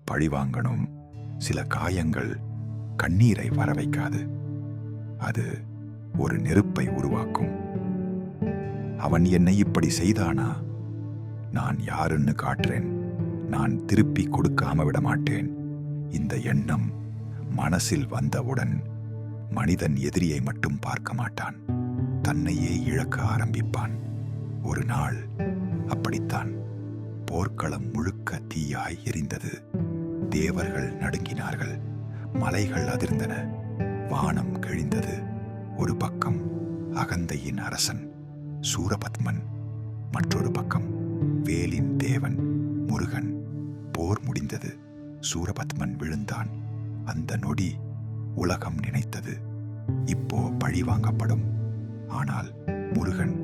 பழிவாங்கணும் சில காயங்கள் கண்ணீரை வர வைக்காது. அது ஒரு நெருப்பை உருவாக்கும். அவன் என்னை இப்படி செய்தானா, நான் யாருன்னு காட்டுறேன், நான் திருப்பி கொடுக்காம விட மாட்டேன். இந்த எண்ணம் மனசில் வந்தவுடன் மனிதன் எதிரியை மட்டும் பார்க்க மாட்டான், தன்னையே இழக்க ஆரம்பிப்பான். ஒரு நாள் அப்படித்தான். போர்க்களம் முழுக்க தீயாய் எரிந்தது. தேவர்கள் நடுங்கினார்கள், மலைகள் அதிர்ந்தன, வானம் கிழிந்தது. ஒரு பக்கம் அகந்தையின் அரசன் சூரபத்மன், மற்றொரு பக்கம் வேலின் தேவன் முருகன். போர் முடிந்தது. சூரபத்மன் விழுந்தான். அந்த நொடி உலகம் நினைத்தது, இப்போ பழி வாங்கப்படும். ஆனால் முருகன்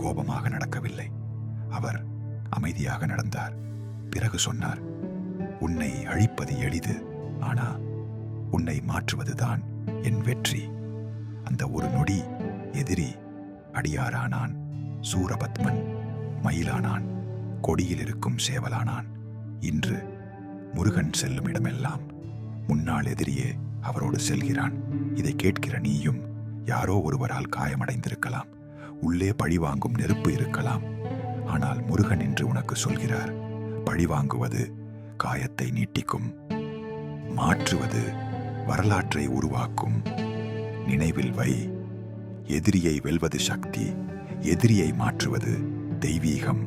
கோபமாக நடக்கவில்லை. அவர் அமைதியாக நடந்தார். பிறகு சொன்னார், உன்னை அழிப்பது எளிது, ஆனா உன்னை மாற்றுவதுதான் என் வெற்றி. அந்த ஒரு நொடி எதிரி அடியாரானான். சூரபத்மன் மயிலானான், கொடியில் இருக்கும் சேவலானான். இன்று முருகன் செல்லும் இடமெல்லாம் முன்னாள் எதிரியே அவரோடு செல்கிறான். இதை கேட்கிற நீயும் யாரோ ஒருவரால் காயமடைந்திருக்கலாம், உள்ளே பழிவாங்கும் நெருப்பு இருக்கலாம். ஆனால் முருகன் என்று உனக்கு சொல்கிறார், பழிவாங்குவது காயத்தை நீட்டிக்கும், மாற்றுவது வரலாற்றை உருவாக்கும். நினைவில் வை, எதிரியை வெல்வது சக்தி, எதிரியை மாற்றுவது தெய்வீகம்.